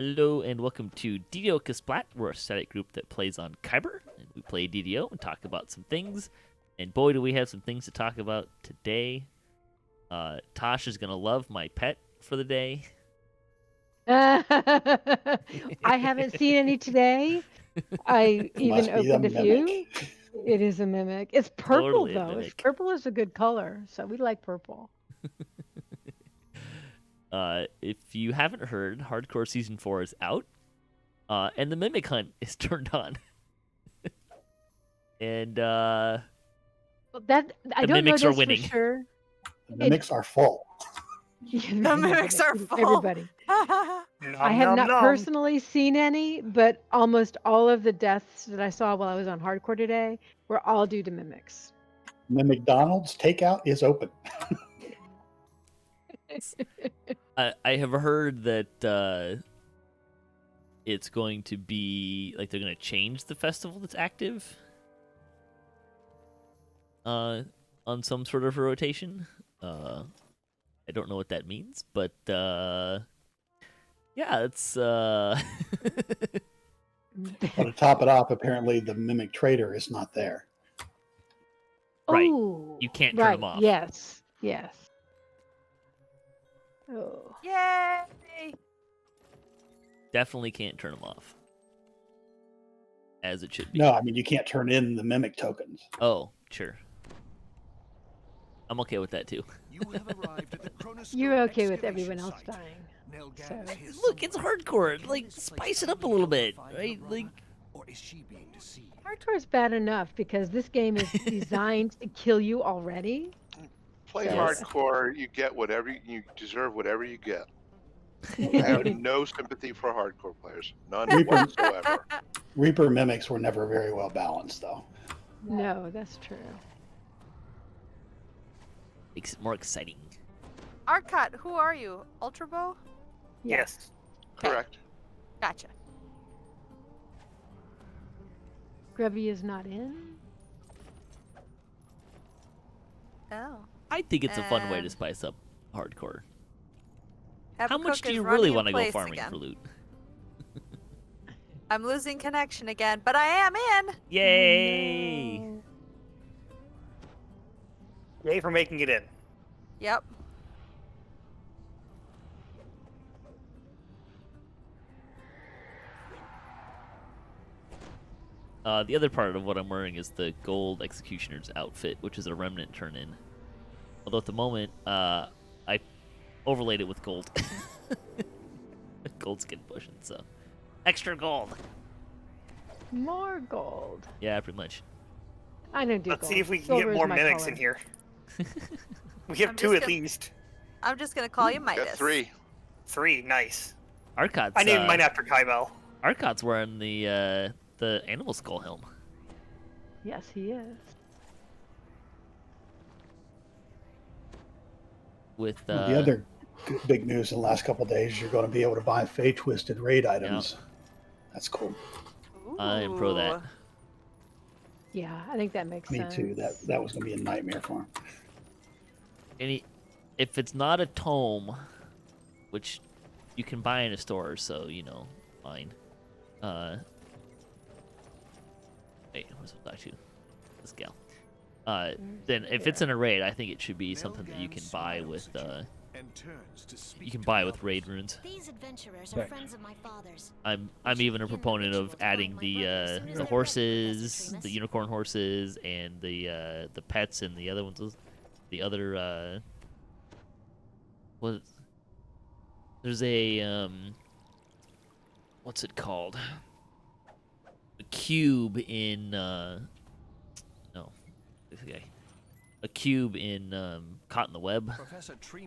Hello and welcome to DDOCaSplat. We're a static group that plays on Khyber, and we play DDO and talk about some things. And boy, do we have some things to talk about today. Tosh is gonna love my pet for the day. I haven't seen any today. I even Must be the opened a few. mimic. It is a mimic. It's purple Totally a though. mimic. Purple is a good color, so we like purple. If you haven't heard, Hardcore Season 4 is out, and the Mimic Hunt is turned on. And Well, that I The don't know mimics are this winning. for sure. The mimics are full. The mimics are full. Everybody. Nom, I have nom, not nom. personally seen any, but almost all of the deaths that I saw while I was on Hardcore today were all due to mimics. The McDonald's takeout is open. I have heard that it's going to be like they're going to change the festival that's active on some sort of rotation. I don't know what that means, but yeah, it's But to top it off, apparently the mimic trader is not there. Right. Oh, You can't turn right. them off. Yes. Yes. Oh. Yay! Definitely can't turn them off, as it should be. No, I mean you can't turn in the mimic tokens. Oh, sure. I'm okay with that too. You're okay with everyone else dying. So. Look, it's hardcore. Like, spice it up a little bit, right? Like, Hardcore is bad enough because this game is designed to kill you already. Play Yes. hardcore, you get whatever you deserve, whatever you get. I have no sympathy for hardcore players, none whatsoever. Reaper mimics were never very well balanced, though. No, that's true. makes it more exciting. Arcot, who are you? Ultra Bow? Yes. Correct. Gotcha. Grubby is not in. Oh. I think it's a fun way to And- spice up hardcore. Habakkuk How much do is you running really in want to go place farming again. for loot? I'm losing connection again, but I am in. Yay! Oh, no. Yay for making it in. Yep. The other part of what I'm wearing is the gold executioner's outfit, which is a remnant turn-in. Although at the moment, I overlaid it with gold. Gold skin potion, so extra gold. More gold. Yeah, pretty much. I don't do Let's gold. see if we can Silver get is more my mimics color. in here. We have I'm two just at gonna- least. I'm just gonna call you Midas. Got 3. 3, nice. Arcot's, I named mine after Khyber. Arcot's wearing the animal skull helm. Yes, he is. With Well, the other big news in the last couple of days, you're going to be able to buy Fey Twisted raid items. That's cool. I am pro that. Ooh. Yeah, I think that makes Me sense. too. That was going to be a nightmare for him. If it's not a tome, which you can buy in a store, so fine. Wait, what's it back to? This gal. Then if it's in a raid, I think it should be something that you can buy with raid runes. These adventurers are friends of my father's. I'm even a proponent of adding the horses, the unicorn horses, and the pets, and the other ones. The other there's a what's it called? A cube in a cube in Caught in the Web,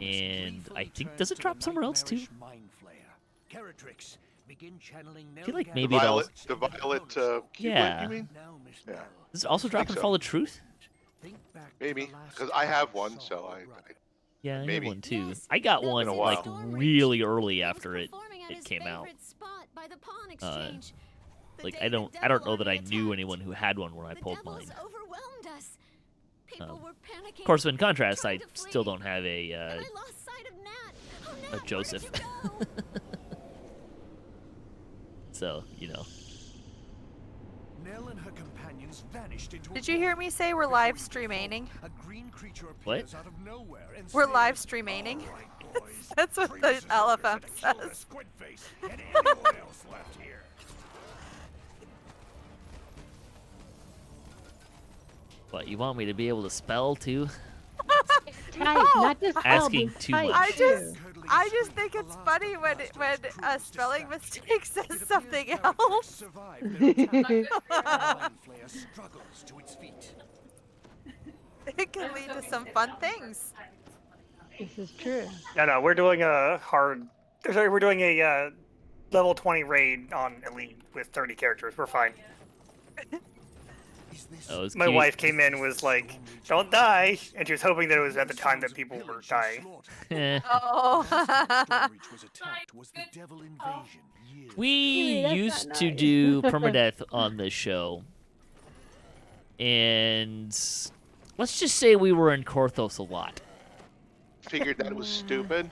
and I think does it drop somewhere else too? I feel like The maybe it also violet Keyblade, Yeah. you mean? Yeah, does it also drop in so. Fall of Truth? maybe. Because I have one, so I Yeah, I have Maybe. one too. I got one Been a like while. really early after it came out. Like I don't know that I knew anyone who had one when I pulled mine. Of course, in contrast, I still don't have a Joseph. So, you know. Nell and her companions vanished into Did you hear me say we're live streaming? a green creature What? appears out of nowhere and We're stares. live streaming. All right, boys. That's what Trace the his orders LFM and kill the says. squid face and anyone else left here. What, you want me to be able to spell too? Type, not just spell, Asking but too type, much. I just think it's funny when a spelling mistake says something else. Survived their attack. Mind Flayer struggles to its feet. It can lead to some fun things. This is true. No, we're doing a hard. Sorry, we're doing a level 20 raid on Elite with 30 characters. We're fine. Is this Oh, it's My cute. wife came in and was like, "Don't die," and she was hoping that it was at the time that people were dying. Eh. Oh. Stormreach was attacked was the devil invasion years We that's not used to nice. do permadeath on this show, and let's just say we were in Korthos a lot. Figured that it was stupid.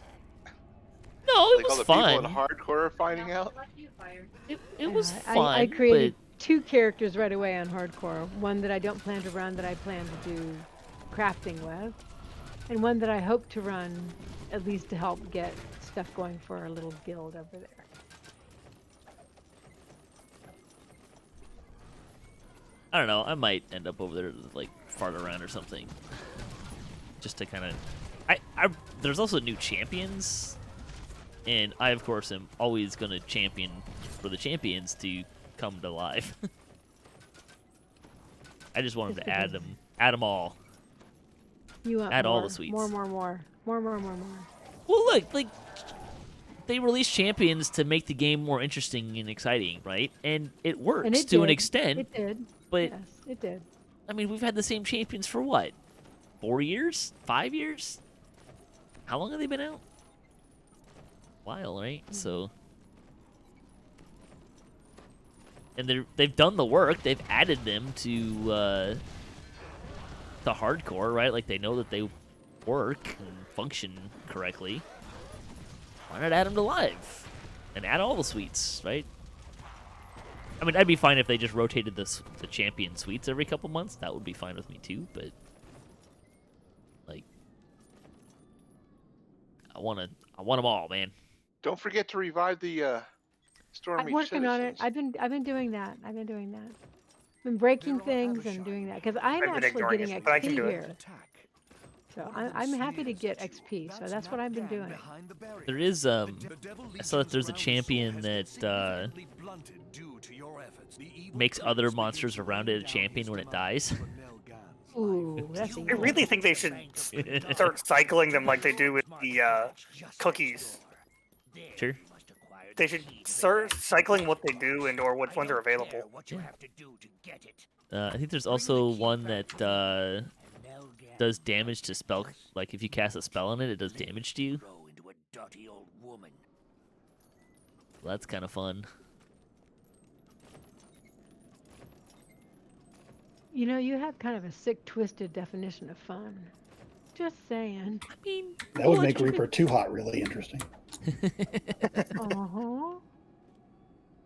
No, it Like all was the people fun. in hardcore are finding out. It was I fun, created 2 characters right away on hardcore. One that I don't plan to run that I plan to do crafting with, and one that I hope to run at least to help get stuff going for our little guild over there. I don't know. I might end up over there to like fart around or something, just to kind of. There's also new champions, and I of course am always gonna champion for the champions to come to life. I just wanted to add them all. You want Add more, all the sweets. more. Well, look, like they released champions to make the game more interesting and exciting, right? And it works And it to an did. extent. It did. But Yes, it did. I mean, we've had the same champions for what? 4 years? 5 years? How long have they been out? A while, right? So, and they've done the work. They've added them to the hardcore, right? Like they know that they work and function correctly. Why not add them to live and add all the suites, right? I mean, I'd be fine if they just rotated the champion suites every couple months. That would be fine with me too. But like, I want them all, man. Don't forget to revive the Stormreach I'm working on it. citizens. I've been doing that. I've been breaking things and doing that because I'm I've been actually ignoring getting it, but I XP can do it. here. So I'm happy to get XP. So that's what I've been doing. There is I saw that there's a champion that makes other monsters around it a champion when it dies. Ooh, that's I evil. really think they should start cycling them like they do with the cookies. Sure. They should start cycling what they do and or when they're available. I think there's also one that does damage to spell. Like if you cast a spell on it, it does damage to you. Well, that's kind of fun. You know, you have kind of a sick, twisted definition of fun. Just saying. I mean, That would make Reaper 2 Hot really interesting. Uh-huh.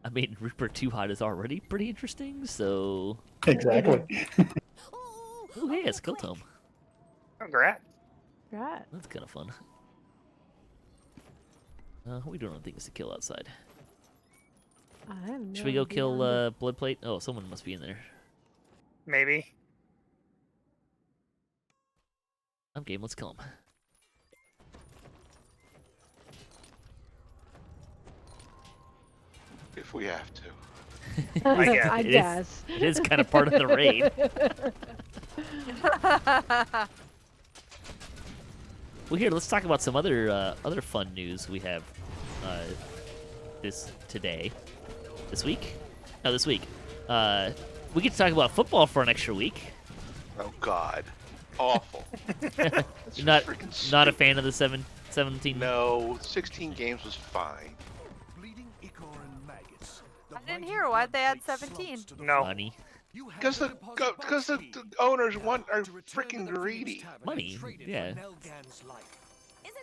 I mean, Reaper 2 Hot is already pretty interesting, so. Exactly. Oh, hey, a skill tome. Congrats. Right. That's kind of fun. What are we doing on things to kill outside? I have no Should we go idea. kill Bloodplate? Oh, someone must be in there. Maybe. I'm game. Let's kill him. If we have to. I guess. I It is- guess. It is kind of part of the raid. Well, here, let's talk about some other fun news we have this week. We get to talk about football for an extra week. Oh God, awful. You're not freaking not a stupid. fan of the 17? No, 16 games was fine. I didn't hear. Why'd they add 17? No. Money. Because the owners are freaking greedy. Money, yeah. Isn't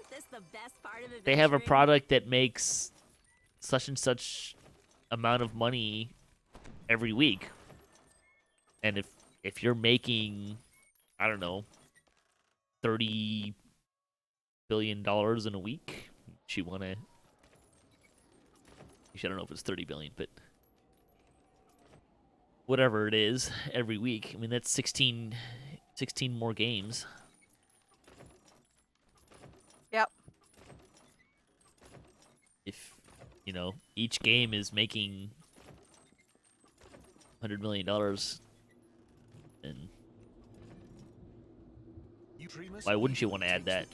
this the best part of They have a adventuring? product that makes such and such amount of money every week. And if you're making, I don't know, $30 billion in a week, I don't know if it's 30 billion, but whatever it is every week. I mean, that's 16 more games. Yep. If, each game is making $100 million, then why wouldn't you want to add that?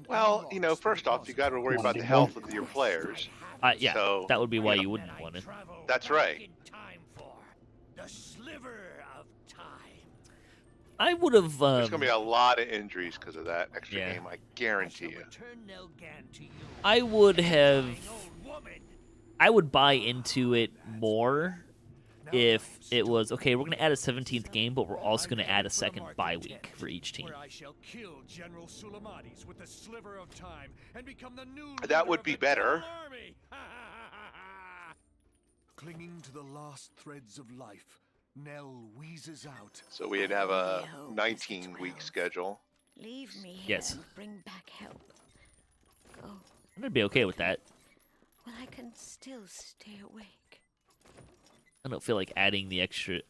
Well, first off, you got to worry about the health of your players. Yeah, So, that would be why you wouldn't want it. That's right. The sliver of time. I would have. There's going to be a lot of injuries because of that extra Yeah. game, I guarantee you. I would have. I would buy into it more if it was okay. We're going to add a 17th game, but we're also going to add a second bye week for each team. That would be better. Clinging to the last threads of life, Nell wheezes out. So we'd have a 19-week schedule. Leave me here Yes. and bring back help. Go. I'd be okay with that. Well, I can still stay awake. I don't feel like adding the extra.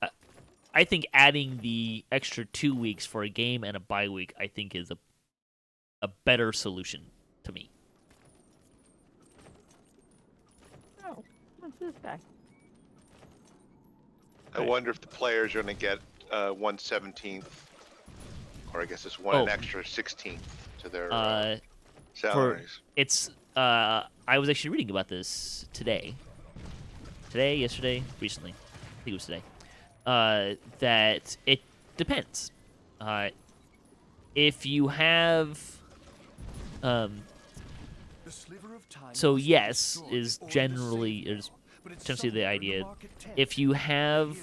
I think adding the extra 2 weeks for a game and a bye week, I think, is a better solution to me. Oh, what's this guy? I wonder if the players are going to get 1/17th, or I guess it's an Oh. extra 16th to their For salaries. it's. I was actually reading about this today. Today, yesterday, recently. I think it was today. That it depends. If you have. So yes, is essentially the idea. If you have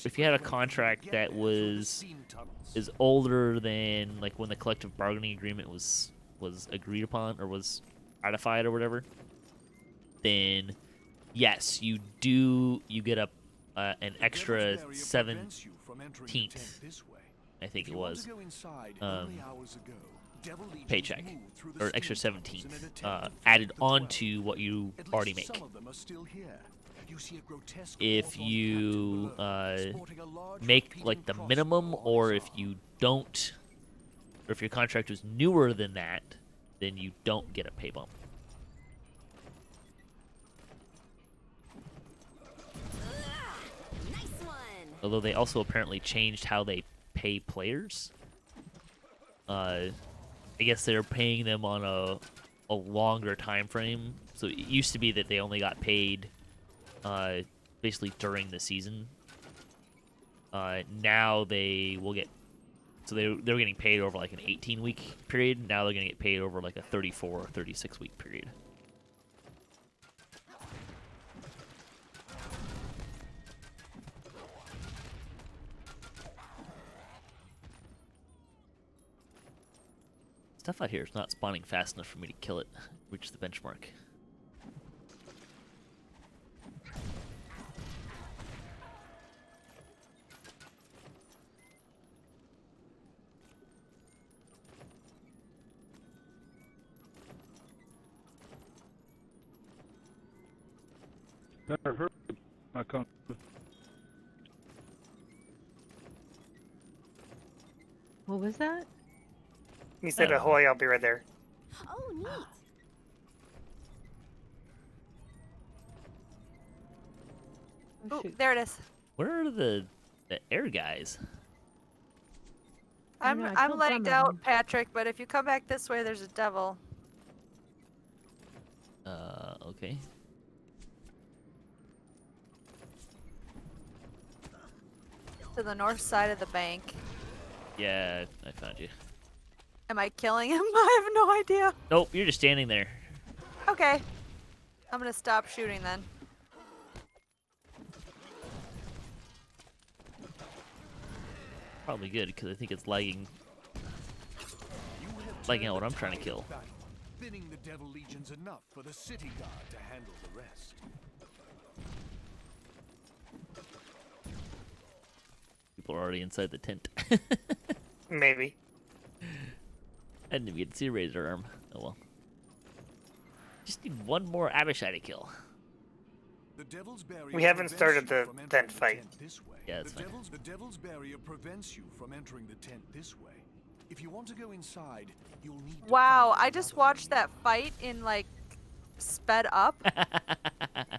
if you had a contract that is older than like when the collective bargaining agreement was agreed upon or was ratified or whatever, then yes, you get an extra 17th, I think it was, paycheck, or extra 17th, added onto what you already make. If you make like the minimum, or if you don't, or if your contract was newer than that, then you don't get a pay bump. Nice one. Although they also apparently changed how they pay players. I guess they're paying them on a longer time frame. So it used to be that they only got paid basically during the season. Now they will get, so they were getting paid over like an 18-week period. Now they're going to get paid over like a 34 or 36-week period. Stuff out here is not spawning fast enough for me to kill it, reach the benchmark. Never heard my country. What was that? You said ahoy, I'll be right there. Oh, neat. Oh, Ooh, shoot. there it is. Where are the air guys? I know, I I'm killed legged some of out, them. Patrick, but if you come back this way, there's a devil. Okay. To the north side of the bank. Yeah, I found you. Am I killing him? I have no idea. Nope, you're just standing there. Okay. I'm gonna stop shooting then. Probably good, because I think it's lagging out what I'm trying to kill. Thinning the devil legions enough for the city guard to handle the rest. People are already inside the tent. Maybe. I didn't even get to see a razor arm. Oh well. Just need one more Abishai to kill. We haven't started the tent fight. Yeah, that's fine. The devil's barrier prevents you from entering the tent this way. If you want to go inside, you'll need to Wow, find I just another watched way. that fight in like sped up.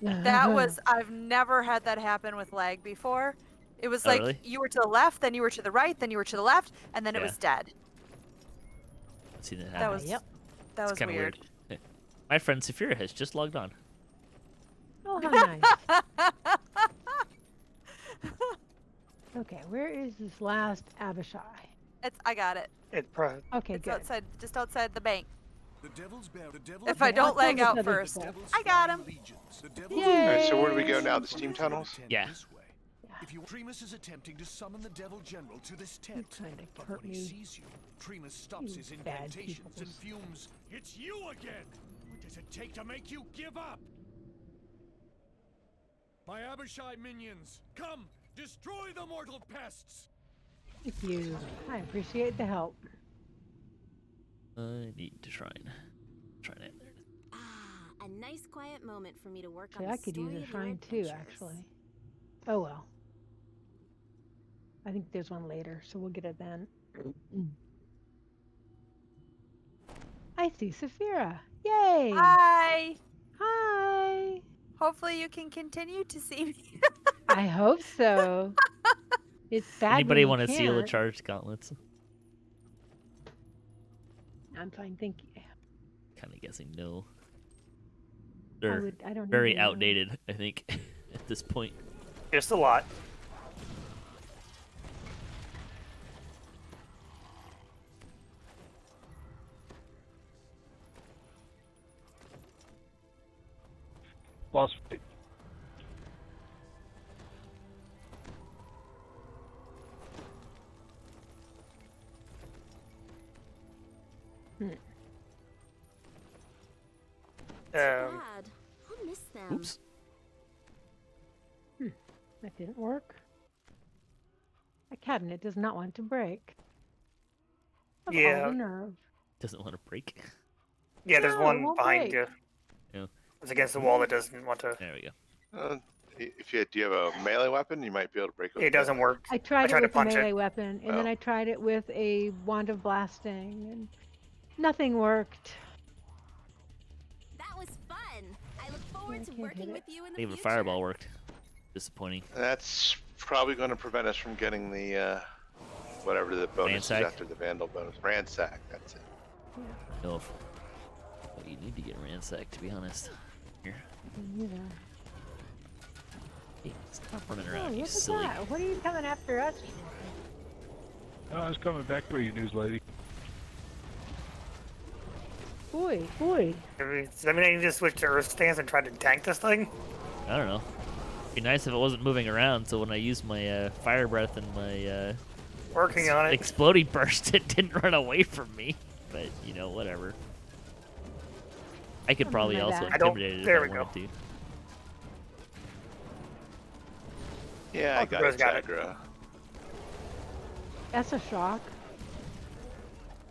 That was I've never had that happen with lag before. It was Oh, like really? you were to the left, then you were to the right, then you were to the left, and then it Yeah. was dead. I've seen that happen. That was Yep. that It's was kind of weird. weird. My friend Saphira has just logged on. Oh, how nice. Okay, where is this last Abishai? I got it. Okay, It's good. outside, just outside the bank. The devil's If I Okay, don't I'll lag tell out this other first. stuff. I got him. All right, so Yay! where do we go now? The steam tunnels? Yeah. If you Tremus is attempting to summon the devil general to this tent, trying to but hurt when he me. sees you, Tremus stops You his bad incantations and peoples. fumes. It's you again! What does it take to make you give up? My Abishai minions, come! Destroy the mortal pests! Thank you. I appreciate the help. I need to shrine. Shrine it. There it is. Ah, a nice quiet moment for me to work Actually, on I the could use story a of your shrine too, adventures. actually. Oh well. I think there's one later, so we'll get it then. I see Saphira. Yay! Hi. Hi! Hopefully you can continue to see me. I hope so. It's bad. Anybody want to seal the charged gauntlets? I'm fine, thank you. Kind of guessing no. I They're don't very even know. outdated, I think, at this point. Just a lot. Lost. Glad. I'll miss them. Oops. That didn't work. The cabinet does not want to break. Of all Yeah. the nerve. Doesn't want to break. Yeah, there's No, it one won't behind break. you. Yeah. It's against the wall that doesn't want to. There we go. Do you have a melee weapon? You might be able to break it. It doesn't work. I tried tried it to with a punch it. melee weapon, and then Oh. I tried it with a wand of blasting, and nothing worked. That was fun. I look forward to can't working hit with you in the Even future. fireball worked. Disappointing. That's probably going to prevent us from getting the whatever the bonus is Ransack? after the vandal bonus. Ransack. That's it. No. Well, you need to get ransacked, to be honest. Here. Yeah. Hey, stop running Oh, around, look you at silly. that. What are you coming after us? Oh, I was coming back for you, news lady. Boy, boy. Does that mean I need to switch to Earth stance and try to tank this thing? I don't know. Be nice if it wasn't moving around, so when I used my fire breath and my Working on it. exploding burst, it didn't run away from me. But, you know, whatever. I could Oh, probably my also bad. I don't- intimidate it if there I we go. wanted to. Yeah, I Oh, got Rose it, got it. Jagra. That's a shock.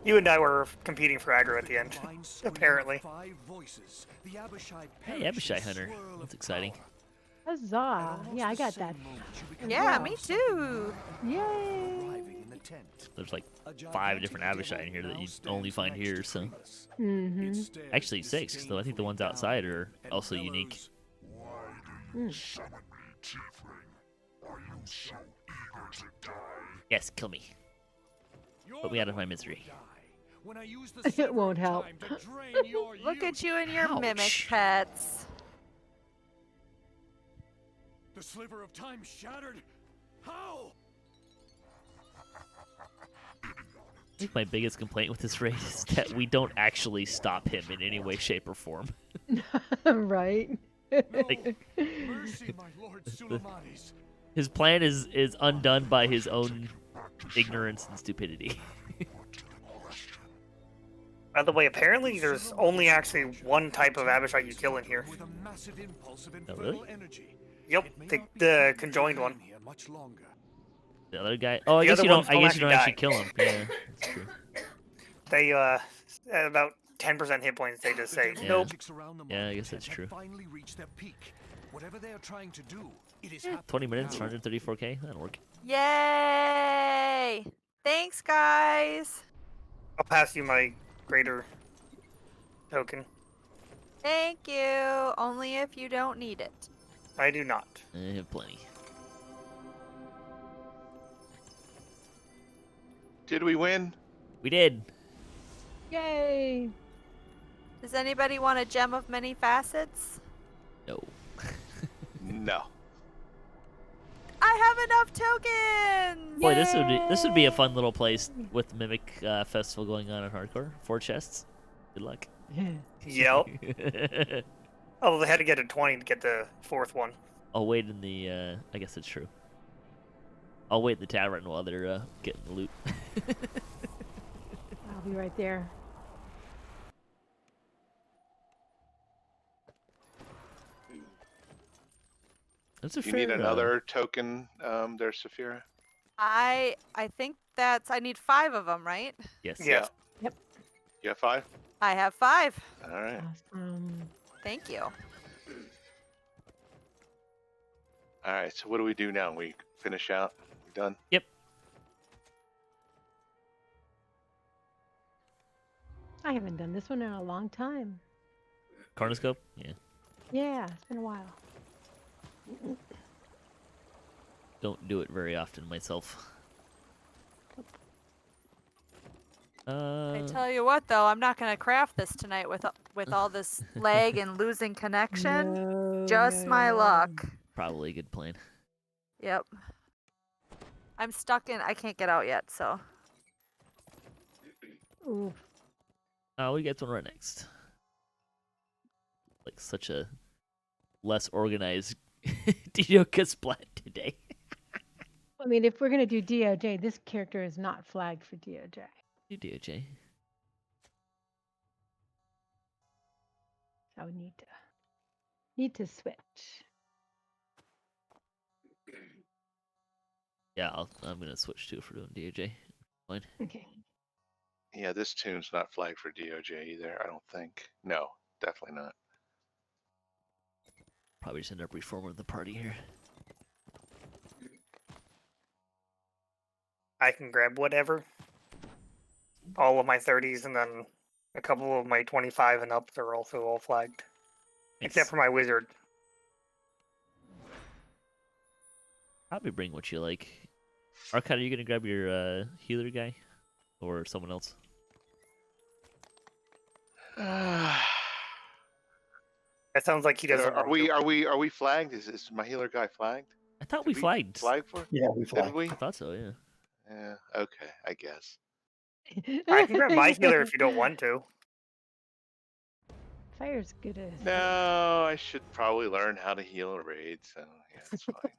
You and I were competing for aggro at the end, Divine scream of apparently. 5 voices. The Abishai Hey, perish Abishai in a Hunter. swirl That's of exciting. power. Huzzah. Almost Yeah, I the got same that. moment you become Yeah, Wow. me too. Yay. arriving in the tent. There's like A 5 gigantic different Abishai in devil here that now you stands only find next here, to so. Tremus. Mm-hmm. It stares Actually 6, though I think the ones outside disdainfully are down and also unique. bellows, Yes, kill me. "You're Put me the out of my one who misery. will die when I use the It sliver won't of help. time to drain your Look at youth." you and your mimic Ouch. pets. The sliver of time shattered. How? I think my biggest complaint with this raid is that we don't actually stop him in any way, shape, or form. Right. No. Like, Mercy, my lord Sulamanes. his plan is undone by his own ignorance and stupidity. By the way, apparently there's only actually one type of Abishai you kill in here. With a massive impulse of Oh, really? infernal energy. Yep, It may the not be permitted to conjoined one. remain here much longer. The other guy. Oh, I The guess other you don't. ones I don't guess you don't actually actually kill him. Yeah, that's true. They at about 10% hit points. They just say Yeah. nope. Yeah, I guess that's true. Finally reached their peak. Whatever they are trying to do, it is 20 minutes, now. 134k. That'll work. Yay! Thanks, guys. I'll pass you my greater token. Thank you. Only if you don't need it. I do not. I have plenty. Did we win? We did. Yay! Does anybody want a gem of many facets? No. No. I have enough tokens. Boy, this would be a fun little place with the Mimic Festival going on in Hardcore. 4 chests. Good luck. Yep. Although they had to get a 20 to get the 4th one. I'll wait in the. I guess it's true. I'll wait in the tavern while they're getting the loot. I'll be right there. That's a You fair, need another token there, Saphira? I think that's. I need 5 of them, right? Yes. Yeah. Yep. You have 5? I have 5. All right. Awesome. Thank you. All right. So what do we do now? We finish out? We done? Yep. I haven't done this one in a long time. Chronoscope? Yeah. Yeah, it's been a while. Don't do it very often myself. I tell you what, though, I'm not gonna craft this tonight with all this lag and losing connection. No, Just no, my no. luck. Probably a good plan. Yep. I'm stuck in. I can't get out yet, so. Ooh. We get one right next. Like such a less organized DDOCaSplat today. I mean, if we're gonna do DOJ, this character is not flagged for DOJ. You DOJ. I would need to switch. Yeah, I'm gonna switch to it for doing DOJ. Fine. Okay. Yeah, this tune's not flagged for DOJ either, I don't think. No, definitely not. Probably just end up reforming the party here. I can grab whatever. All of my 30s and then a couple of my 25 and up are also all flagged. Except for my wizard. Probably bring what you like. Arcade, are you gonna grab your healer guy, or someone else? That sounds like he doesn't. Are we flagged? Is my healer guy flagged? I thought we flagged. Flagged for? Yeah, we Did flagged. we? I thought so. Yeah. Yeah. Okay, I guess. I can grab my healer if you don't want to. Fire's good as. No, I should probably learn how to heal a raid. So yeah, it's fine.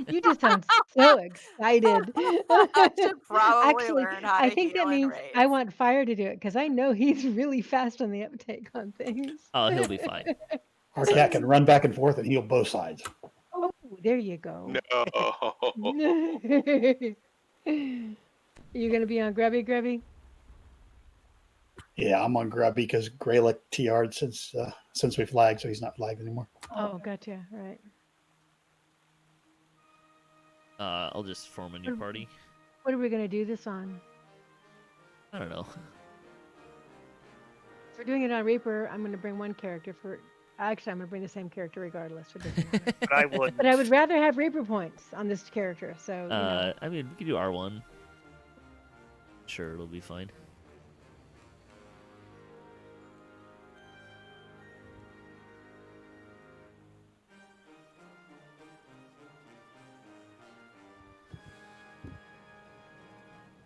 You just sound so excited. I should probably Actually, learn how I to think that heal in means raids. I want Fire to do it because I know he's really fast on the uptake on things. Oh, he'll be fine. Our cat can run back and forth and heal both sides. Oh, there you go. No. You gonna be on Grubby? Yeah, I'm on Grubby because Greylick TR'd since we flagged, so he's not flagged anymore. Oh, gotcha. Right. I'll just form a new party. What are we gonna do this on? I don't know. If we're doing it on Reaper, I'm gonna bring one character for. Actually, I'm gonna bring the same character regardless. It doesn't matter. But I would. But I would rather have Reaper points on this character. So. You know. I mean, we can do R1. Sure, it'll be fine.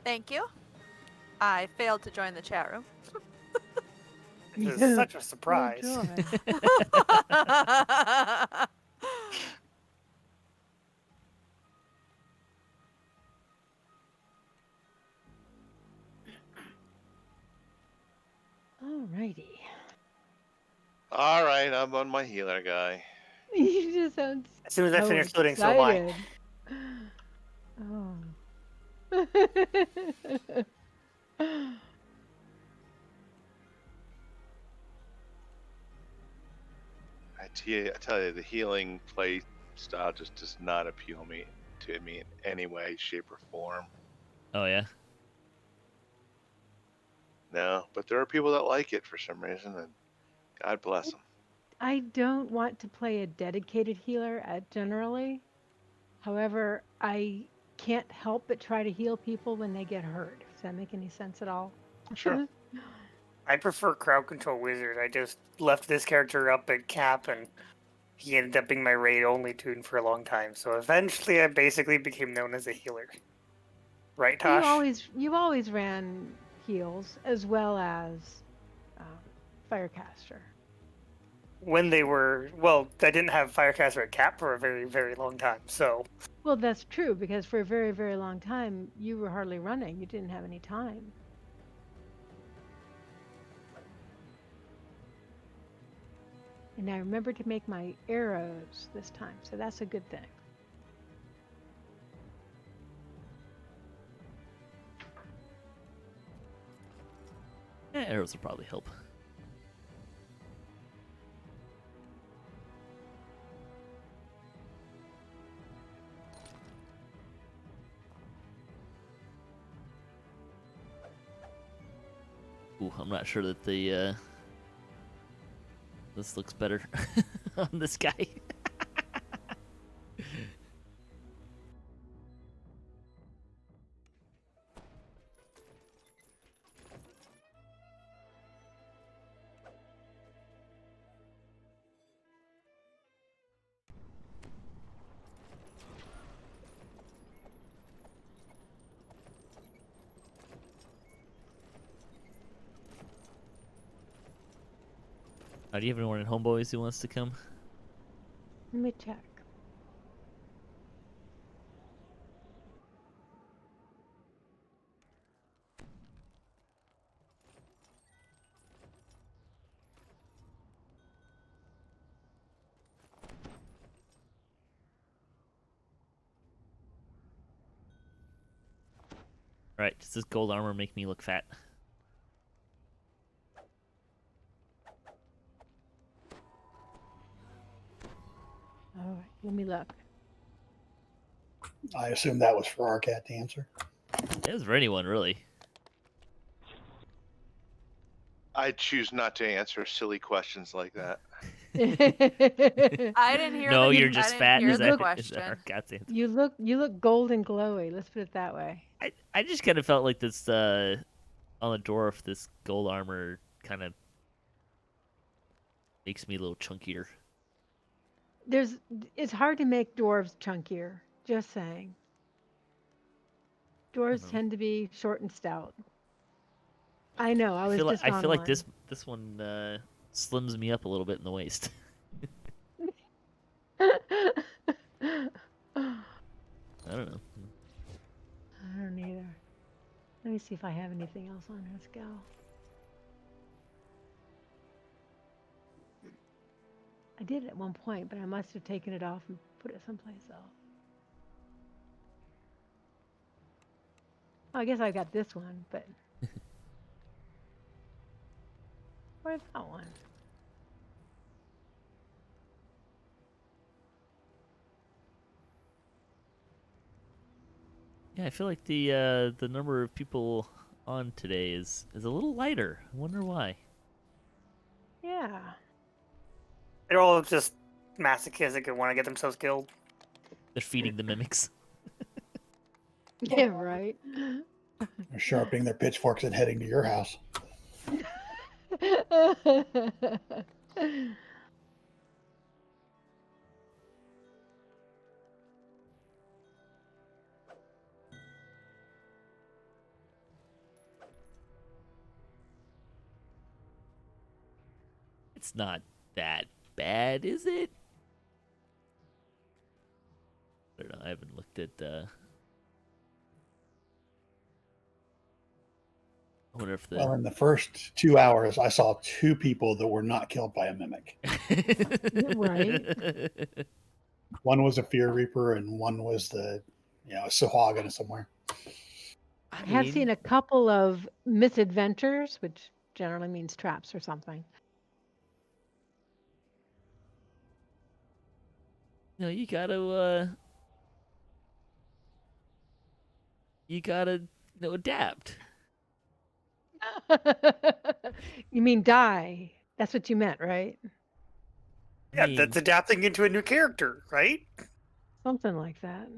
Thank you. I failed to join the chat room. This is such a surprise. Alrighty. All right, I'm on my healer guy. You just sound As soon as I so finish looting, so am I. excited. Oh I tell you, the healing play style just does not appeal to me in any way, shape, or form. Oh yeah. No, but there are people that like it for some reason, and God bless them. I don't want to play a dedicated healer generally. However, I can't help but try to heal people when they get hurt. Does that make any sense at all? Sure. I prefer crowd control wizard. I just left this character up at cap, and he ended up being my raid only tune for a long time. So eventually, I basically became known as a healer. Right, Tosh? You always ran heals as well as Firecaster. When they were, well, I didn't have Firecaster at cap for a very, very long time. So Well, that's true because for a very, very long time you were hardly running. You didn't have any time. And I remember to make my arrows this time, so that's a good thing. Yeah, arrows will probably help. Ooh, I'm not sure that the this looks better on this guy. Do you have anyone in Homeboys who wants to come? Let me check. Alright, does this gold armor make me look fat? All right, let me look. I assume that was for Arcat to answer. It was for anyone, really. I choose not to answer silly questions like that. I didn't hear. No, the, you're I just didn't fat. Hear Is the that question. Arcat's answer? You look golden glowy. Let's put it that way. I just kind of felt like this on the dwarf, this gold armor kind of makes me a little chunkier. It's hard to make dwarves chunkier. Just saying. Dwarves tend to be short and stout. I know. I feel on like one. this one slims me up a little bit in the waist. I don't know. don't either. Let me see if I have anything else on her gal. I did at one point, but I must have taken it off and put it someplace else. Oh, I guess I got this one, but where's that one? Yeah, I feel like the number of people on today is a little lighter. I wonder why. Yeah. they're all just masochistic and want to get themselves killed. They're feeding the mimics. Yeah, right. They're sharpening their pitchforks and heading to your house. It's not that bad, is it? I don't know. I haven't looked at. I wonder if the. Well, in the first 2 hours, I saw 2 people that were not killed by a mimic. Right. One was a Fear Reaper, and one was a Sahuagin somewhere. I have seen a couple of misadventures, which generally means traps or something. No, you gotta adapt. You mean die? That's what you meant, right? Yeah, that's adapting into a new character, right? Something like that.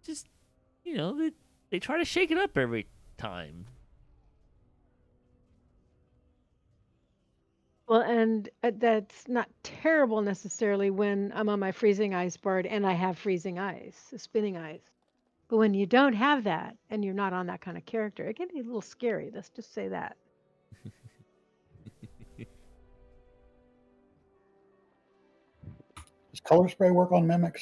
Just they try to shake it up every time. Well, and that's not terrible necessarily when I'm on my freezing ice board and I have freezing ice, spinning ice. But when you don't have that and you're not on that kind of character, it can be a little scary. Let's just say that. Does color spray work on mimics?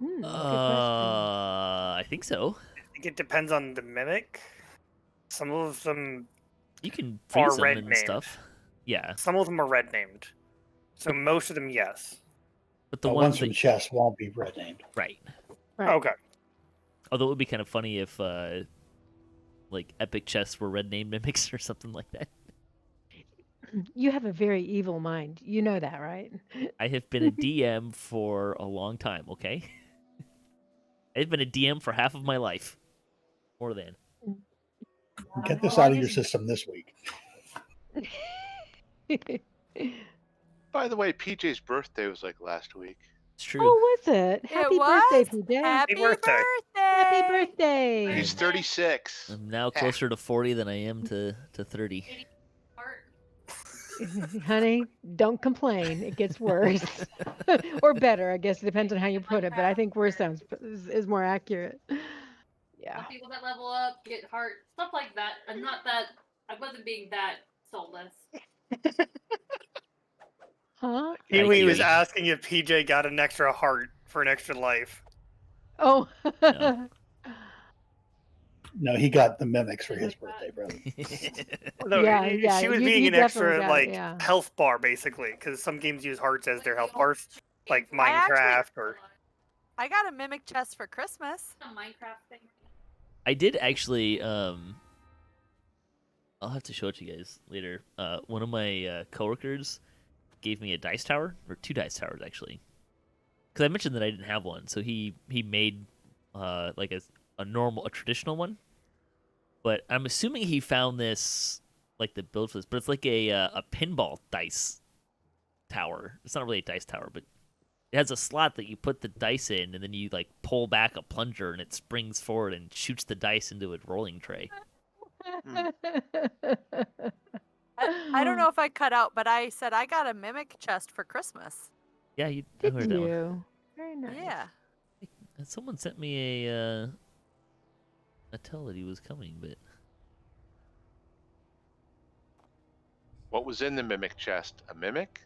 Good question. I think so. I think it depends on the mimic. Some of them You can are freeze them red and named. stuff. Yeah, Some of them are red named. So most of them, yes. but the The ones ones from that chess won't be red named. right. Right. Okay. Although it would be kind of funny if like epic chests were red name mimics or something like that. You have a very evil mind. You know that, right? I have been a DM for a long time. Okay, I've been a DM for half of my life, more than. Get this out of your system this week. By the way, PJ's birthday was like last week. It's true. Oh, was it? Happy birthday, PJ. Happy birthday. Happy birthday. He's 36. I'm now closer to 40 than I am to 30. Honey, don't complain. It gets worse. Or better, I guess. It depends on how you put it. But I think worse sounds is more accurate. Yeah. People that level up, get heart, stuff like that. I'm not that, I wasn't being that soulless. Huh? Kiwi was asking if PJ got an extra heart for an extra life. Oh. No. No, he got the mimics for his birthday, brother. No, Yeah, she was you being an definitely extra got it, like yeah. health bar basically, because some games use hearts as their health bars, like I actually- Minecraft or. I got a mimic chest for Christmas. A Minecraft thing. I did actually. I'll have to show it to you guys later. One of my coworkers gave me a dice tower, or 2 dice towers actually, because I mentioned that I didn't have one. So he made like a traditional one. But I'm assuming he found this like the build for this, but it's like a pinball dice tower. It's not really a dice tower, but it has a slot that you put the dice in, and then you like pull back a plunger, and it springs forward and shoots the dice into a rolling tray. I don't know if I cut out, but I said I got a mimic chest for Christmas. Yeah, I Did heard that one. you? Very nice. Yeah. Someone sent me a tell that he was coming, but What was in the mimic chest? A mimic?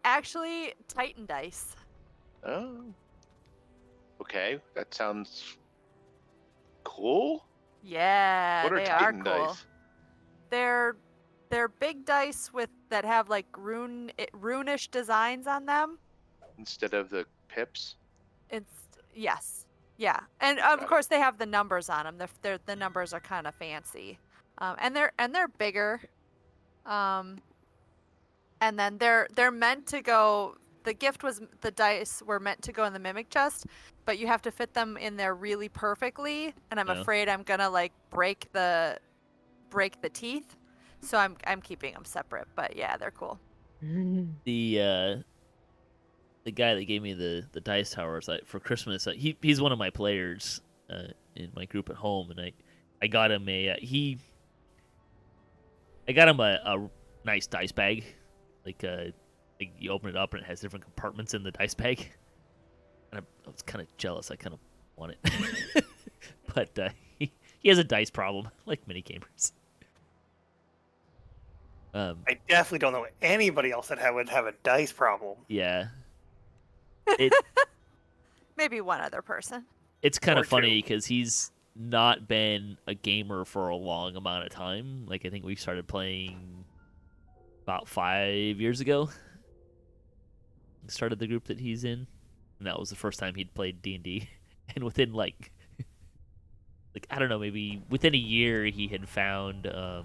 Actually, Titan dice. Oh. Okay, that sounds cool. Yeah, What are they Titan are cool. dice? They're big dice that have like runish designs on them. Instead of the pips? Yes, yeah, and of course they have the numbers on them. The numbers are kind of fancy, and they're bigger, and then they're meant to go. The gift was the dice were meant to go in the mimic chest, but you have to fit them in there really perfectly, and I'm afraid I'm gonna like break the teeth, so I'm keeping them separate. But yeah, they're cool. The guy that gave me the dice towers for Christmas, he's one of my players in my group at home, and I got him a nice dice bag, like you open it up and it has different compartments in the dice bag, and I was kind of jealous. I kind of want it, but he has a dice problem, like many gamers. I definitely don't know anybody else that would have a dice problem. Yeah. Maybe one other person. It's kind Or of funny because he's not been a gamer for a long amount of time. Like, I think we started playing about 5 years ago. Started the group that he's in. and that was the first time he'd played D&D. And within like I don't know, maybe within a year, he had found I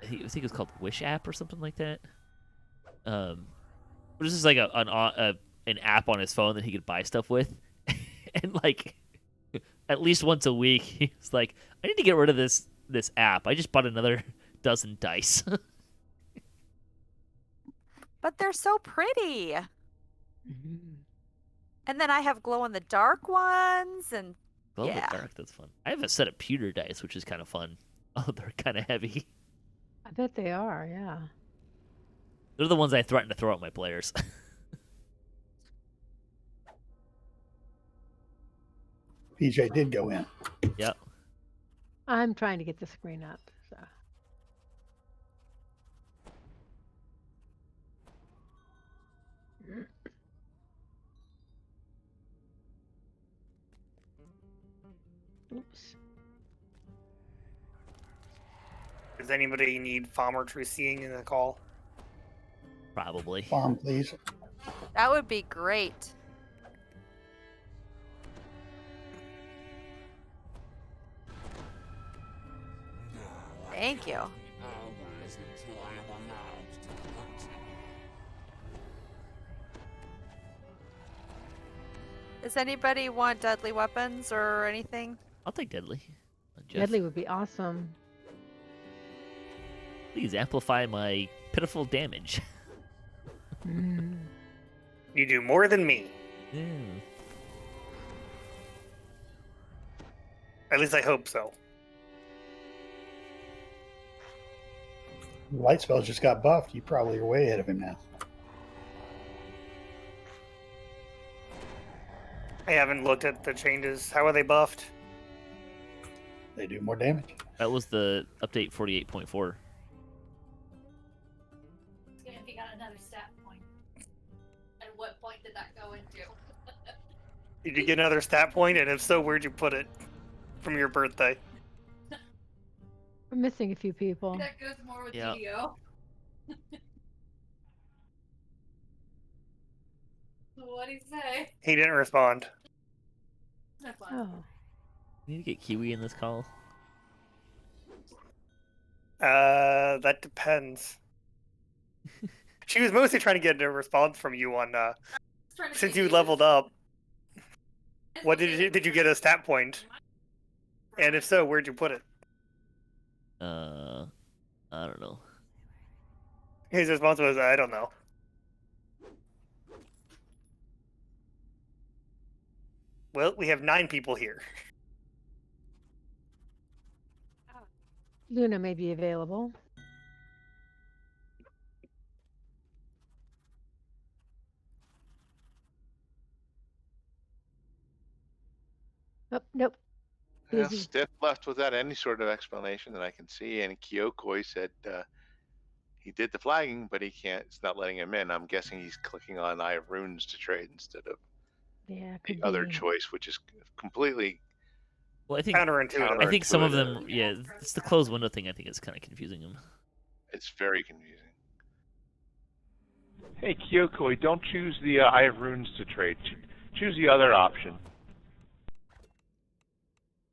think it was called Wish app or something like that. But this is like an app on his phone that he could buy stuff with, and like at least once a week, he was like, "I need to get rid of this app. I just bought another dozen dice." But they're so pretty. Mm-hmm. And then I have glow in the dark ones, and Glow in the yeah. dark, that's fun. I have a set of pewter dice, which is kind of fun. Oh, they're kind of heavy. I bet they are, yeah. They're the ones I threaten to throw at my players. PJ did go in. Yep. I'm trying to get the screen up, so. Oops. Does anybody need Farmer True Seeing in the call? Probably. Farm, please. That would be great. Thank you. Does anybody want deadly weapons or anything? I'll take deadly. Jeff, Deadly would be awesome. please amplify my pitiful damage. Mm. You do more than me. Yeah. At least I hope so. Light spells just got buffed. You probably are way ahead of him now. I haven't looked at the changes. How are they buffed? They do more damage. That was the update 48.4. If you got another stat point. And what point did that go into? Did you get another stat point? And if so, where'd you put it from your birthday? We're missing a few people. That goes more with Yeah. DDO. What'd he say? He didn't respond. That's fine. Oh. We need to get Kiwi in this call. That depends. She was mostly trying to get a response from you on since you leveled up. What did you get a stat point? And if so, where'd you put it? I don't know. His response was, I don't know. Well, we have 9 people here. Luna may be available. Oh, nope. Yeah, Busy. Stiff left without any sort of explanation that I can see, and Kyokoi said he did the flagging, but he can't. It's not letting him in. I'm guessing he's clicking on Eye of Runes to trade instead of Yeah, the could other be. choice, which is completely Well, I think Counterintuitive. I think some of counterintuitive. them, yeah, it's the closed window thing. I think is kind of confusing them. It's very confusing. Hey, Kyokoi, don't choose the Eye of Runes to trade. Choose the other option.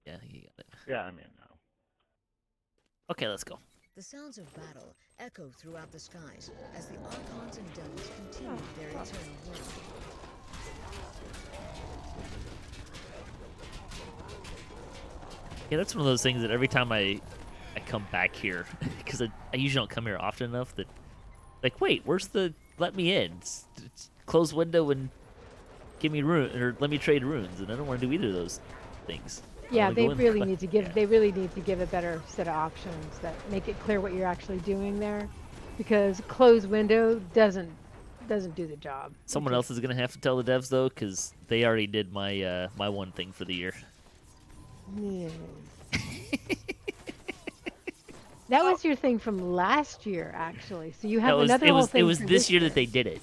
Yeah, you got it. Yeah, I'm in now. Okay, let's go. The sounds of battle echo throughout the skies as the Archons and Devils continue their eternal war. Yeah, that's one of those things that every time I come back here, because I usually don't come here often enough that, like, wait, where's the let me in? It's close window and give me rune or let me trade runes, and I don't want to do either of those things. I Yeah, wanna they go in really there. need to give. Yeah. They really need to give a better set of options that make it clear what you're actually doing there, because closed window doesn't do the job. Someone else is gonna have to tell the devs though, because they already did my my one thing for the year. Yeah. That was your thing from last year, actually. So you have another whole thing. It was for this year year. that they did it.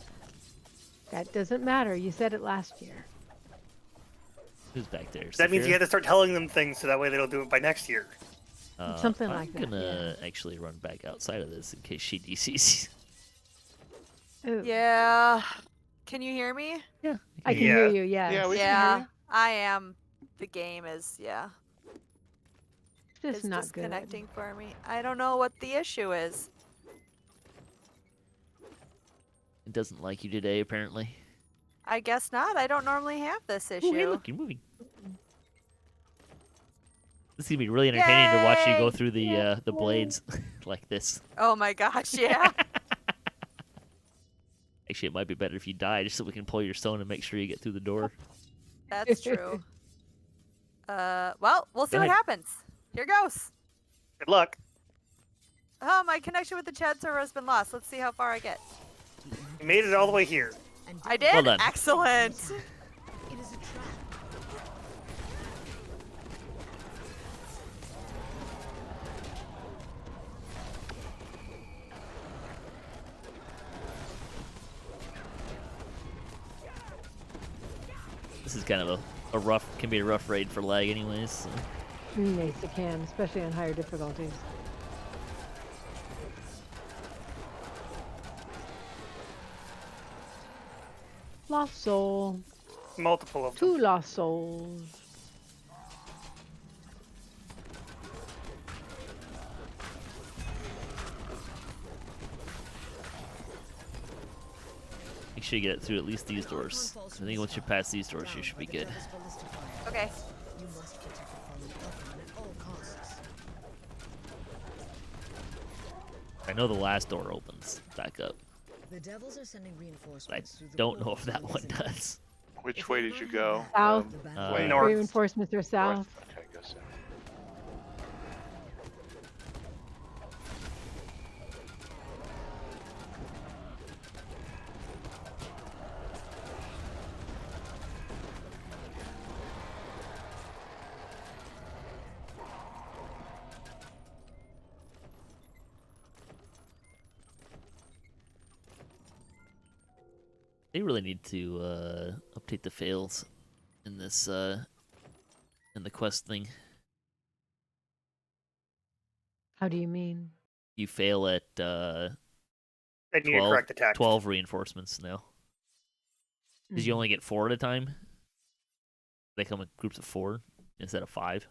That doesn't matter. You said it last year. Who's back there? That means Saphira? you have to start telling them things so that way they don't do it by next year. Something like I'm that, gonna actually run back outside of this in case she DCs. Ooh. Yeah. Can you hear me? Yeah. I can hear you. Yes. Yeah, we can Yeah, hear you. I am. The game is It's is not good. disconnecting for me. I don't know what the issue is. It doesn't like you today, apparently. I guess not. I don't normally have this issue. Oh, hey, look, you're moving. This is gonna be really entertaining to watch you go Yay! through the blades like this. Oh my gosh, yeah. Actually, it might be better if you die, just so we can pull your stone and make sure you get through the door. That's true. Well, we'll see Go what ahead. happens. Here goes. Good luck. Oh, my connection with the chat server has been lost. Let's see how far I get. You made it all the way here. And I don't did? done. Excellent. It is a trap. This is kind of can be a rough raid for lag anyways. So. Yes, it can, especially on higher difficulties. Lost soul. Multiple of them. 2 lost souls. Make sure you get it through at least these doors. I think once you pass these doors, you should be good. Okay. You must protect the fallen Archon at all costs. I know the last door opens back up. The devils are sending I reinforcements through the don't know portal if that to one Elysium. does. Which way did you go? South. The Uh, battle North. Reinforcements are south. North? Okay, go south. They really need to update the fails in this in the quest thing. How do you mean? You fail at They need to 12, correct the text. 12 reinforcements now. Because you only get 4 at a time. They come in groups of 4 instead of 5.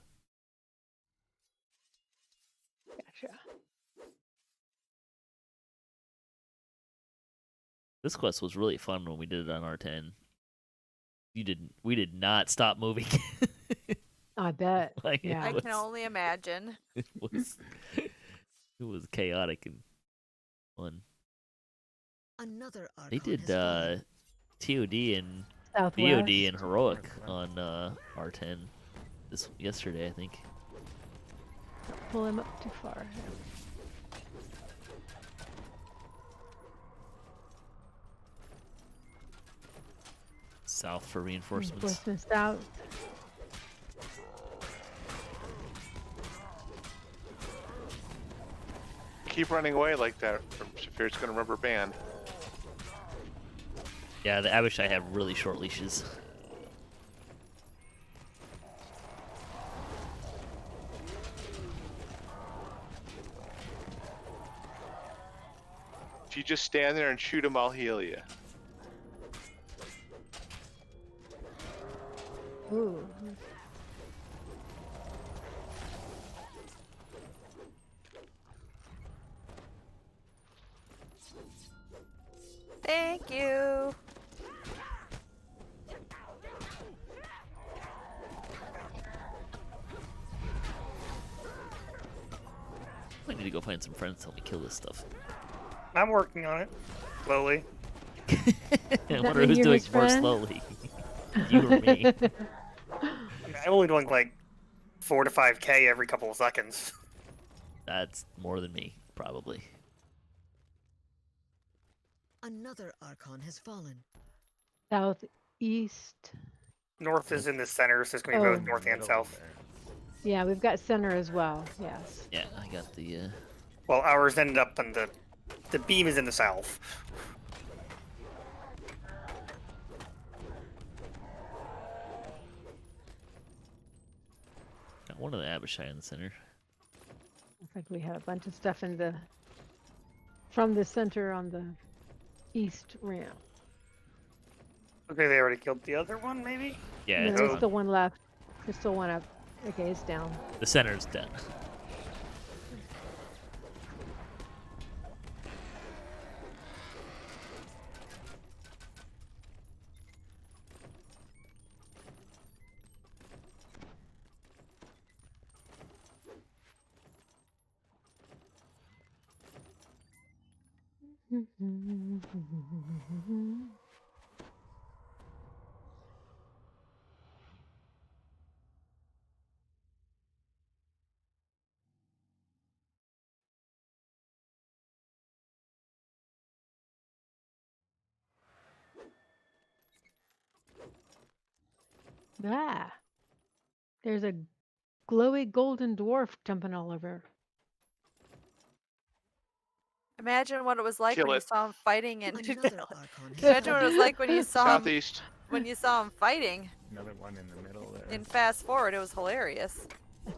Gotcha. This quest was really fun when we did it on R10. We did not stop moving. I bet. Like, Yeah. I can only imagine. it was chaotic and fun. Another They Archon did has fallen. TOD and Southwest. VOD and Heroic on R10 yesterday, I think. Pull him up too far. South for reinforcements. Reinforcements south. Keep running away like that, or Saphir's gonna rubber band. Yeah, the Abishai have really short leashes. If you just stand there and shoot him, I'll heal you. Ooh. Thank you. I need to go find some friends to help me kill this stuff. I'm working on it. Slowly. I wonder mean who's you're doing his more friend? slowly. You or me. I'm only doing like 4 to 5K every couple of seconds. That's more than me, probably. Another Archon has fallen. Southeast. North is in the center, so it's going to be Oh. both north and south. Yeah, we've got center as well. Yes. Yeah, I got the. Well, ours ended up on the beam is in the south. Got one of the Abishai in the center. Looks like we have a bunch of stuff from the center on the east ramp. Okay, they already killed the other one, maybe? Yeah, No, it's there's gone. still one left. There's still one up. Okay, it's down. The center's done. Ah, there's a glowy golden dwarf jumping all over. Imagine what it was like Kill when you it. saw him fighting in. Another Archon has Imagine what it was fallen. like when you saw him Southeast. fighting. Another one in the middle there. In fast forward, it was hilarious.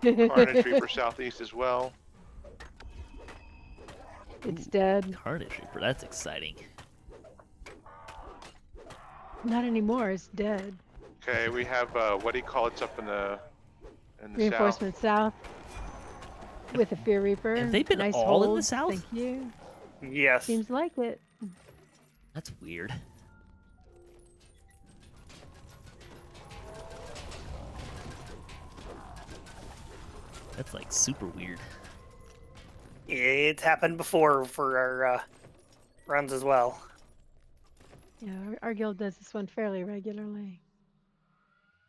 Carnage Reaper southeast as well. It's dead. Carnage Reaper, that's exciting. Not anymore. It's dead. Okay, we have what do you call it's up in the south? Reinforcement south. With a Fear Reaper. Have they been nice all in the hold. south? Thank you. Yes. Seems like it. That's weird. That's like super weird. It's happened before for our runs as well. Yeah, our guild does this one fairly regularly.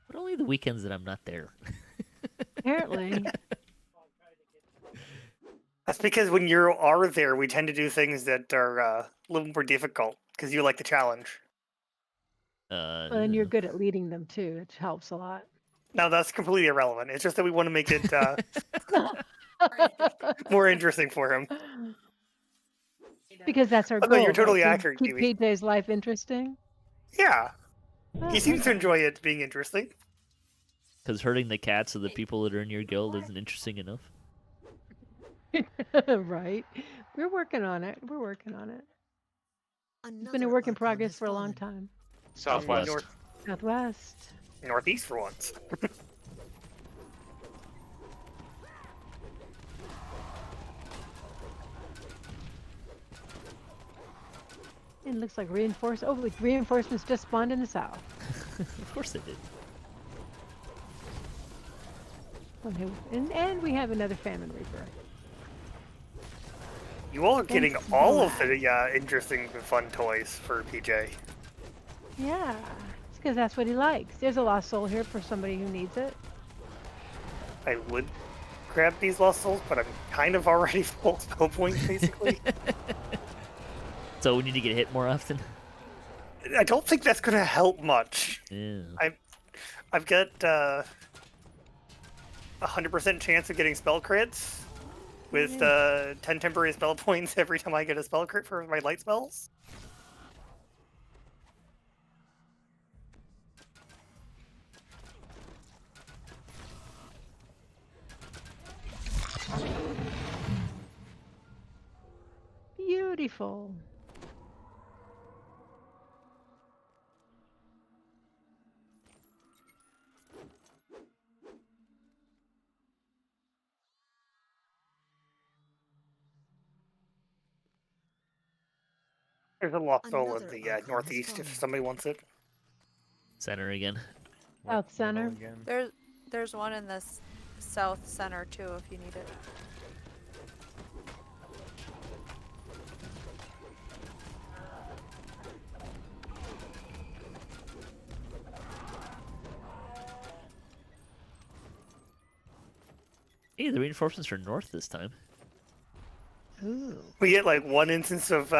But only the weekends that I'm not there. Apparently. That's because when you are there, we tend to do things that are a little more difficult because you like the challenge. Well, and you're good at leading them too. It helps a lot. No, that's completely irrelevant. It's just that we want to make it more interesting for him. Because that's our Oh, goal. no, you're totally right? accurate, Keep Kiwi. PJ's life interesting. Yeah. Oh, He seems to okay. enjoy it being interesting. Because hurting the cats of the people that are in your guild isn't interesting enough. Right. We're working on it. We're working on it. It's been a Another work in Archon progress has for a long fallen. time. Southwest. Southwest. Northeast for once. It looks like reinforcements just spawned in the south. Of course they did. Okay, and we have another famine reaper. You all are getting Thanks, all Noah. of the interesting and fun toys for PJ. Yeah, it's because that's what he likes. There's a lost soul here for somebody who needs it. I would grab these lost souls, but I'm kind of already full spell points, basically. So we need to get hit more often? I don't think that's going to help much. Yeah. I've got 100% chance of getting spell crits with 10 temporary spell points every time I get a spell crit for my light spells. Beautiful. There's a lost soul in Another the Archon has northeast fallen. if somebody wants it. Center again. South center. There's one in this south center too if you need it. Hey, the reinforcements are north this time. Ooh. We get like one instance of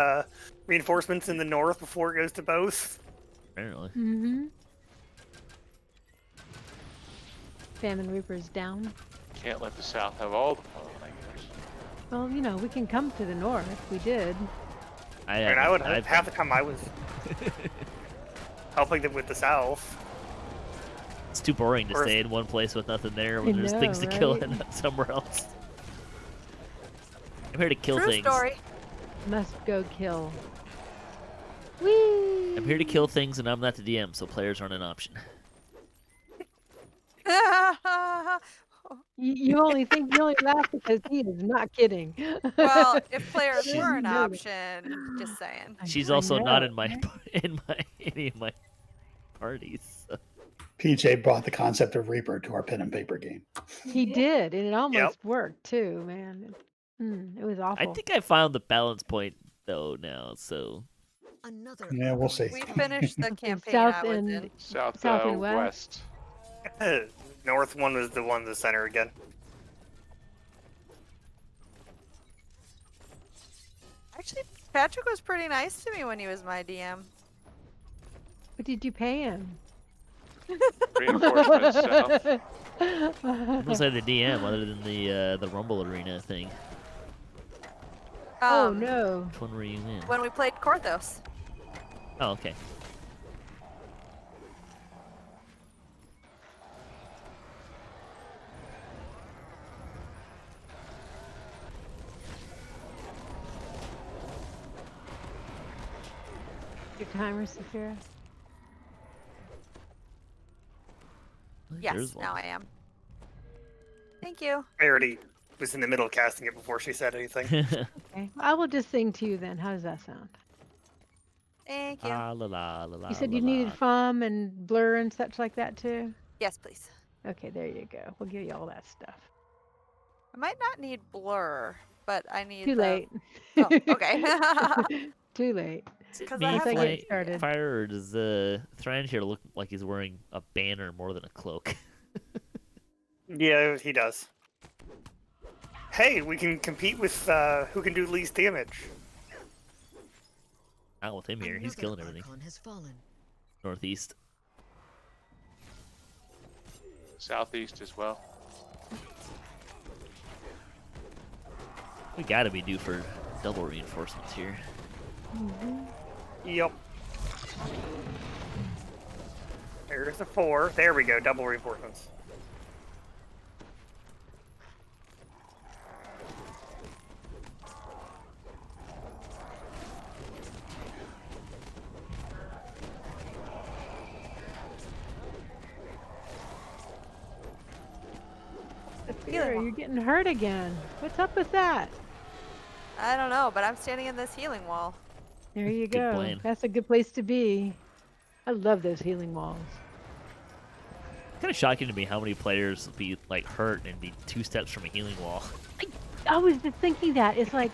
reinforcements in the north before it goes to both. Apparently. Mm-hmm. Famine Reaper's down. Can't let the south have all the pollinators. Well, you know, we can come to the north. We did. I would half the time I was helping them with the south. It's too boring to Or- stay in one place with nothing there when I there's know, things to kill right? in somewhere else. I'm here to kill True things. story. Must go kill. Whee! I'm here to kill things, and I'm not the DM, so players aren't an option. You only laugh because he is not kidding. Well, if players You were an know that. option, just saying. She's I also not know, in my right? in my any of my parties. So. PJ brought the concept of Reaper to our pen and paper game. He did, and it almost worked too, man. It was I awful. think I found the balance point though now. So Another Yeah, we'll see. We finished the campaign South I was and in. South, South and west. North one was the one in the center again. Actually, Patrick was pretty nice to me when he was my DM. What did you pay him? Reinforcements south. what was I the DM other than the Rumble Arena thing? Oh no! Which one were you in? When we played Korthos. Oh, okay. Your timer, Saphira. Yes, There's one. now I am. Thank you. I already was in the middle of casting it before she said anything. Okay, I will just sing to you then. How does that sound? Thank you. La la la la la. You said you la, needed la. foam and blur and such like that too. Yes, please. Okay, there you go. We'll give you all that stuff. I might not need blur, but I need Too the... late. Oh, okay. Too late. Because Me I have Once I fly, get started. fire, or does Thran here look like he's wearing a banner more than a cloak? Yeah, he does. Hey, we can compete with who can do least damage. Not with him here. He's killing everything. Archon has fallen. Northeast. Southeast as well. We gotta be due for double reinforcements here. Yep. There's a 4. There we go, double reinforcements. Saphira, you're getting hurt again. What's up with that? I don't know, but I'm standing in this healing wall. There you Good go. plan. That's a good place to be. I love those healing walls. Kind of shocking to me how many players will be like hurt and be 2 steps from a healing wall. I was just thinking that. It's like,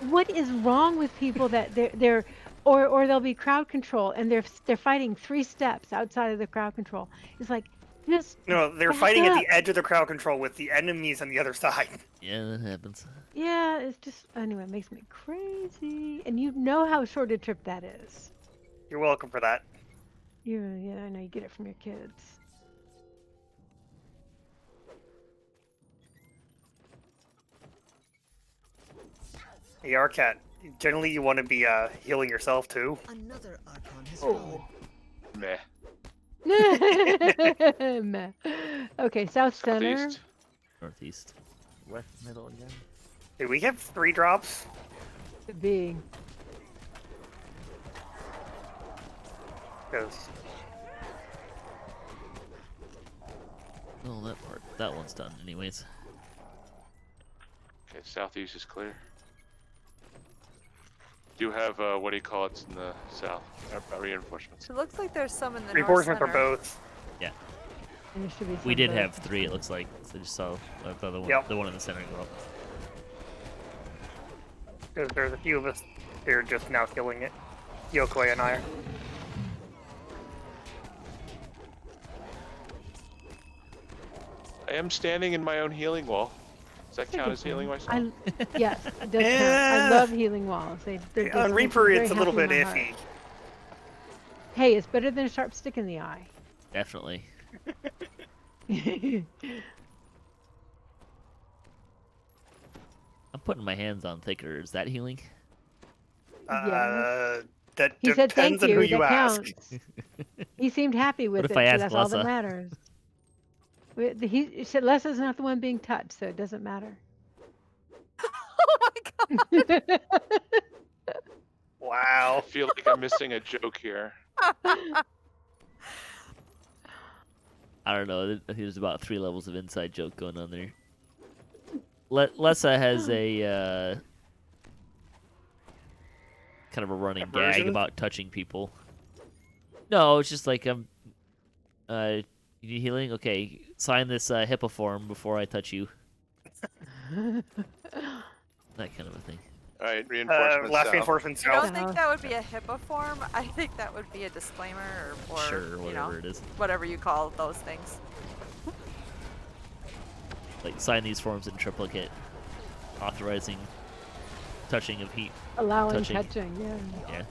what is wrong with people that they're or they'll be crowd control and they're fighting 3 steps outside of the crowd control. It's like, just No, they're back fighting up. at the edge of the crowd control with the enemies on the other side. Yeah, that happens. Yeah, it's just anyway, it makes me crazy. And you know how short a trip that is. You're welcome for that. Yeah, I know you get it from your kids. Hey, Arcat, generally you want to be healing yourself too. Another Archon has Oh. Meh. Meh. Okay, south center. Southeast. Northeast. West, middle again. Hey, we have 3 drops. Could be. 'Cause Oh, that one's done anyways. Okay, southeast is clear. Do have what do you call it in the south? Reinforcements. It looks like there's some in the reinforcement north for center. both. Yeah. And there should be We some did both. have 3, it looks like. So I just saw the other one, Yep. the one in the center go up. There's a few of us here just now killing it. Yokoi and I are. I am standing in my own healing wall. Does that That's a count good as healing thing. myself? Yes, it does count. I love healing walls. They're On just Reaper, very it's a little happy bit in my iffy. heart. Hey, it's better than a sharp stick in the eye. Definitely. I'm putting my hands on thicker. Is that healing? That He said depends thank on you. who you That ask. counts. He seemed happy with What it, if I so ask that's all that Lessa? matters. He said Lessa's not the one being touched, so it doesn't matter. Oh my god! Wow. I feel like I'm missing a joke here. I don't know. I think there's about 3 levels of inside joke going on there. Lessa has a kind of a running gag about touching people. No, it's just like you need healing? Okay, sign this HIPAA form before I touch you. That kind of a thing. All right, reinforcements. Last south. reinforcement I don't south. think that would be a HIPAA form. I think that would be a disclaimer or Sure, whatever it is. whatever you call those things. Like, sign these forms in triplicate, authorizing touching of heat. Allowing touching, yeah. Yeah.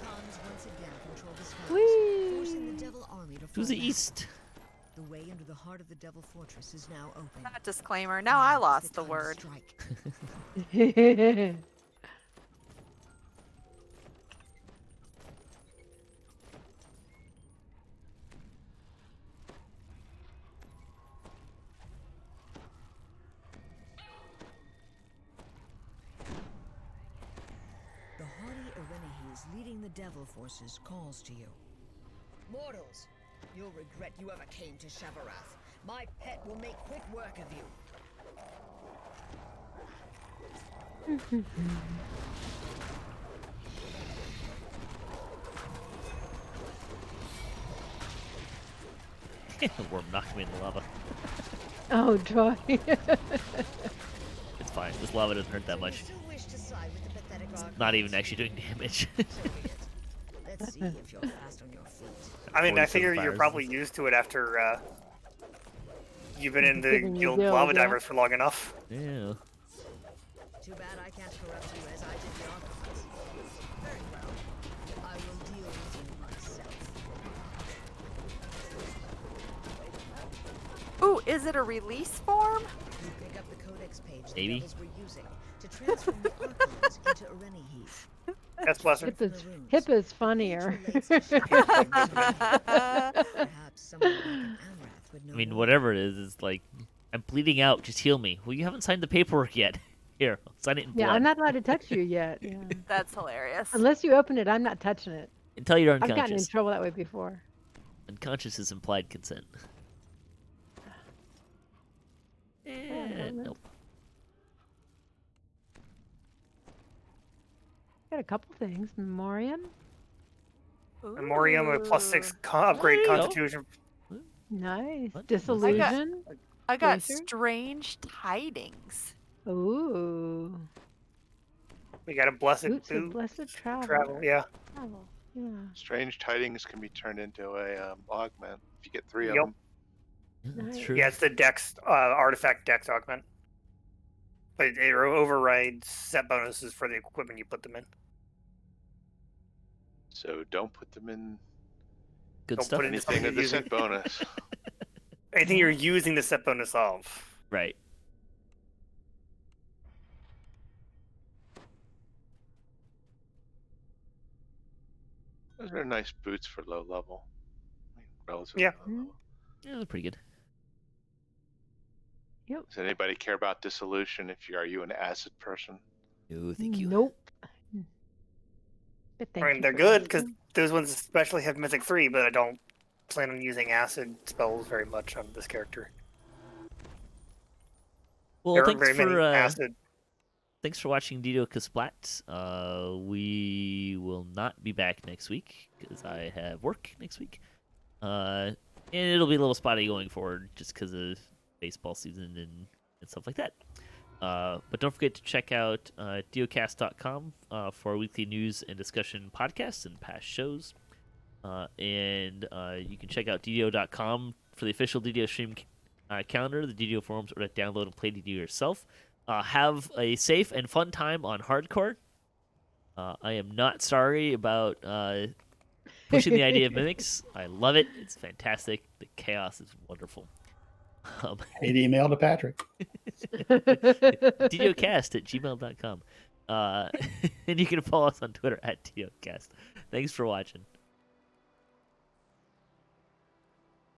Whee! Forcing the devil army To the east. The way into the heart of the devil fortress is now open. Not disclaimer. Now I lost the word. The haughty Erenihis leading the devil forces calls to you. Mortals, you'll regret you ever came to Shavarath. My pet will make quick work of you. The worm knocked me in the lava. Oh, Troy. It's fine. This lava doesn't hurt that much. It's not even actually doing damage. Let's see if you're fast on your feet. I mean, I 47 figure you're fires. probably used to it after you've been in the Given you guild guild, lava yeah. divers for long enough. Yeah. Too bad I can't corrupt you as I did the Archons. Very well. I will deal with you myself. Ooh, is it a release form? You pick up the codex page the Maybe. devils were using to transform the Archons into Erenihis. That's pleasant. HIPAA's funnier. Perhaps someone like an Amrath would know I mean, more. whatever it is, it's like, I'm bleeding out. Just heal me. Well, you haven't signed the paperwork yet. Here, I'll sign it in blood. Yeah, I'm not allowed to touch you yet. Yeah. That's hilarious. Unless you open it, I'm not touching it. Until you're I've gotten in unconscious. trouble that way before. Unconscious is implied consent. Nope. Got a couple things. Memoriam. Memoriam, a +6 upgrade There you go. Constitution. Nice. What? Disillusion. I got Glacier? strange tidings. Ooh. We got a blessed Boots of boot. blessed travel. Travel, yeah. Travel. Yeah. Strange tidings can be turned into a augment if you get 3 of Yep. them. Yeah, that's Nice. true. Yeah, it's the Dex artifact Dex augment. But it overrides set bonuses for the equipment you put them in. So don't put them in Good Don't stuff. put it in anything something of the you're set using. bonus. Anything you're using the set bonus of. Right. Those are nice boots for low level. I mean, relatively Yeah. low level. Yeah, they're pretty good. Does anybody care about dissolution? Are you an acid person? No, thank you. Nope. But I thank mean, you they're for good because asking. those ones especially have Mythic 3, but I don't plan on using acid spells very much on this character. Well, There thanks aren't very for many acid. thanks for watching DDOCaSplat. We will not be back next week because I have work next week. And it'll be a little spotty going forward just because of baseball season and stuff like that. But don't forget to check out DDOCast.com for weekly news and discussion podcasts and past shows. And you can check out DDO.com for the official DDO stream calendar, the DDO forums, or to download and play DDO yourself. Have a safe and fun time on hardcore. I am not sorry about pushing the idea of mimics. I love it. It's fantastic. The chaos is wonderful. Hate email to Patrick. DDOcast@gmail.com. And you can follow us on Twitter @DDOcast. Thanks for watching.